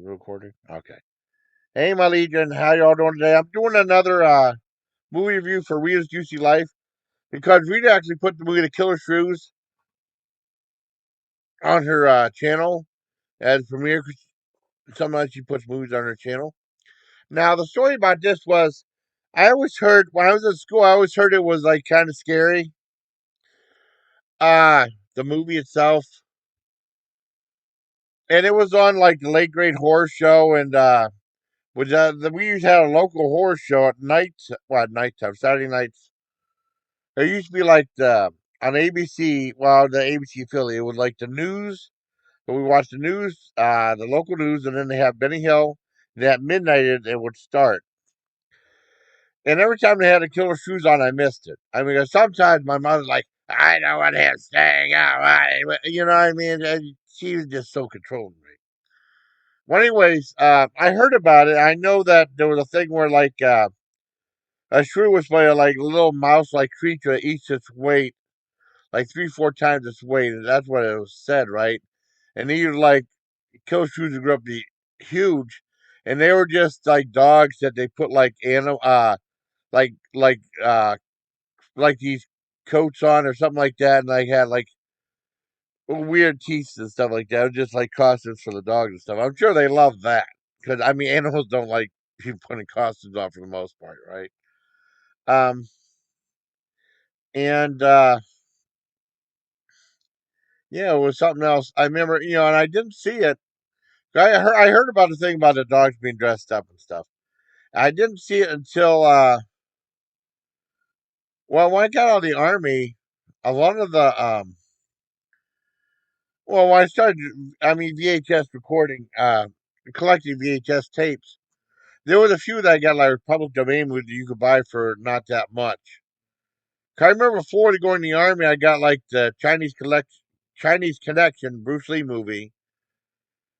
Recording. Okay. Hey, my legion, how y'all doing today? I'm doing another movie review for Rita's Juicy Life because Rita actually put the movie The Killer Shrews on her channel as premiere. 'Cause sometimes she puts movies on her channel. Now, the story about this was, I always heard when I was in school, I always heard it was like kind of scary. The movie itself, and it was on like the late grade horror show, and we used to have a local horror show at night, well, at nighttime, Saturday nights. There used to be like the on ABC, well, the ABC affiliate was like the news. So we watched the news, the local news, and then they have Benny Hill. And at midnight, it would start. And every time they had a Killer Shoes on, I missed it. I mean, 'cause sometimes my mother's like, I don't want him staying out. You know what I mean? And she was just so controlling me. Well, anyways, I heard about it. I know that there was a thing where like a shrew was like a little mouse-like creature that eats its weight like three, four times its weight. And that's what it was said, right? And these like killer shrews grew up to be huge, and they were just like dogs that they put like like like uh, like these coats on or something like that, and like had like weird teeth and stuff like that. It was just like costumes for the dogs and stuff. I'm sure they love that because I mean animals don't like people putting costumes on for the most part, right? Um, and yeah, it was something else. I remember, and I didn't see it. I heard about the thing about the dogs being dressed up and stuff. I didn't see it until well, when I got out of the army, a lot of the well, when I started, I mean, VHS recording, collecting VHS tapes. There was a few that I got like public domain with you could buy for not that much. 'Cause I remember before to going in the army, I got like the Chinese Connection Bruce Lee movie.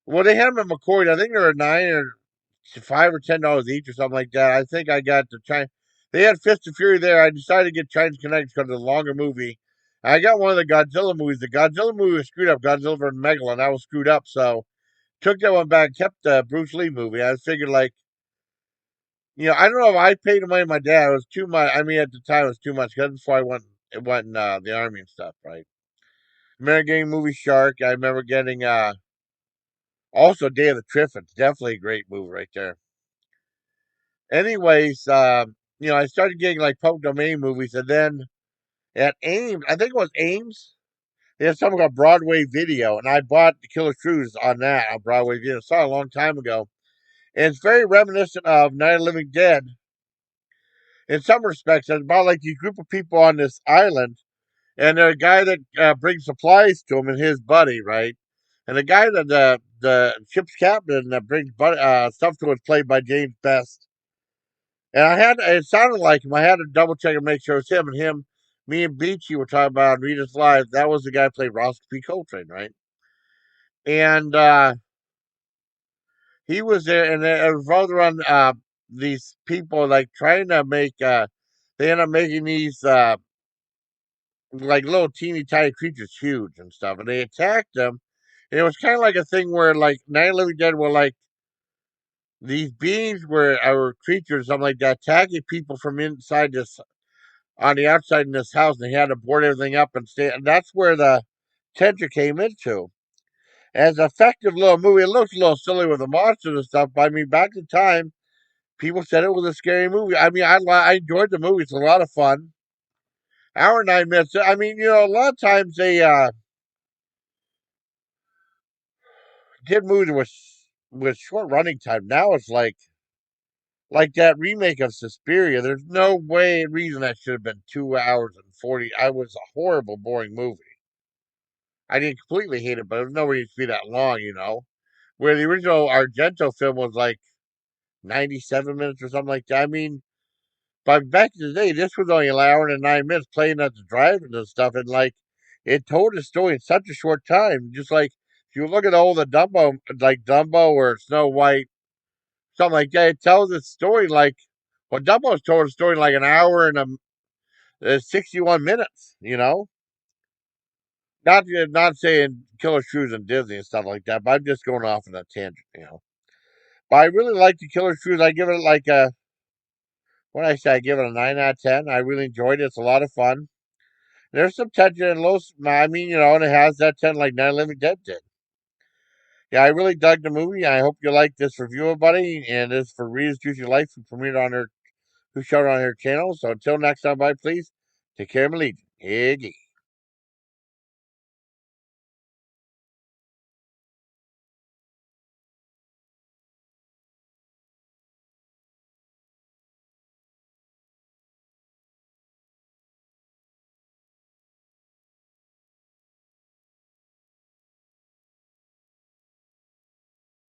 Well, they had them at McCoy. I think they were $5 or $10 each or something like that. I think I got the China. They had Fist of Fury there. I decided to get Chinese Connection because of the longer movie. I got one of the Godzilla movies. The Godzilla movie was screwed up. Godzilla vs. Megalon. That was screwed up. So took that one back. Kept the Bruce Lee movie. I figured like I don't know if I paid the money to my dad. It was too much. I mean, at the time it was too much. Cause before I went in the army and stuff. Right. I remember getting movie Shark. I remember getting also Day of the Triffids. Definitely a great movie right there. Anyways, I started getting like public domain movies, and then at Ames, I think it was Ames, they had something called Broadway Video, and I bought The Killer Shrews on that on Broadway Video. I saw it a long time ago, and it's very reminiscent of Night of the Living Dead in some respects. It's about like these group of people on this island, and there's a guy that brings supplies to him and his buddy, right? And the guy that the ship's captain that brings stuff to him is played by James Best. And it sounded like him. I had to double check and make sure it was him. And me and Beachy were talking about Rita's Live. That was the guy who played Ross P. Coltrane, right? And he was there, and it revolved around these people like trying to make. They end up making these like little teeny tiny creatures huge and stuff, and they attacked them. And it was kind of like a thing where like Night of the Living Dead were like these beings were or creatures, something like that, attacking people from inside this on the outside in this house, and they had to board everything up and stay. And that's where the tension came into. As an effective little movie, it looks a little silly with the monsters and stuff, but I mean, back in time, people said it was a scary movie. I mean, I enjoyed the movie; it's a lot of fun. Hour and 9 minutes. I mean, a lot of times they did movies with short running time. Now it's like that remake of Suspiria. There's no way and reason that should have been 2 hours and 40. I was a horrible, boring movie. I didn't completely hate it, but there's no reason to be that long. Where the original Argento film was like 97 minutes or something like that. I mean, but back in the day, this was only an hour and 9 minutes playing at the drive-in and stuff, and like it told a story in such a short time. Just like if you look at all the Dumbo, like Dumbo or Snow White, something like that, it tells a story like well, Dumbo's told a story in like an hour and 61 minutes. Not saying Killer Shrews and Disney and stuff like that, but I'm just going off on a tangent. But I really like the Killer Shrews. I give it like a what I say. I give it a 9 out of 10. I really enjoyed it. It's a lot of fun. There's some tension and low. I mean, and it has that tension like Night of the Living Dead did. Yeah, I really dug the movie. I hope you like this review, buddy. And this is for Rita's Juicy Life, who premiered on her, who showed on her channel. So until next time, bye, please take care of my legion. Iggy.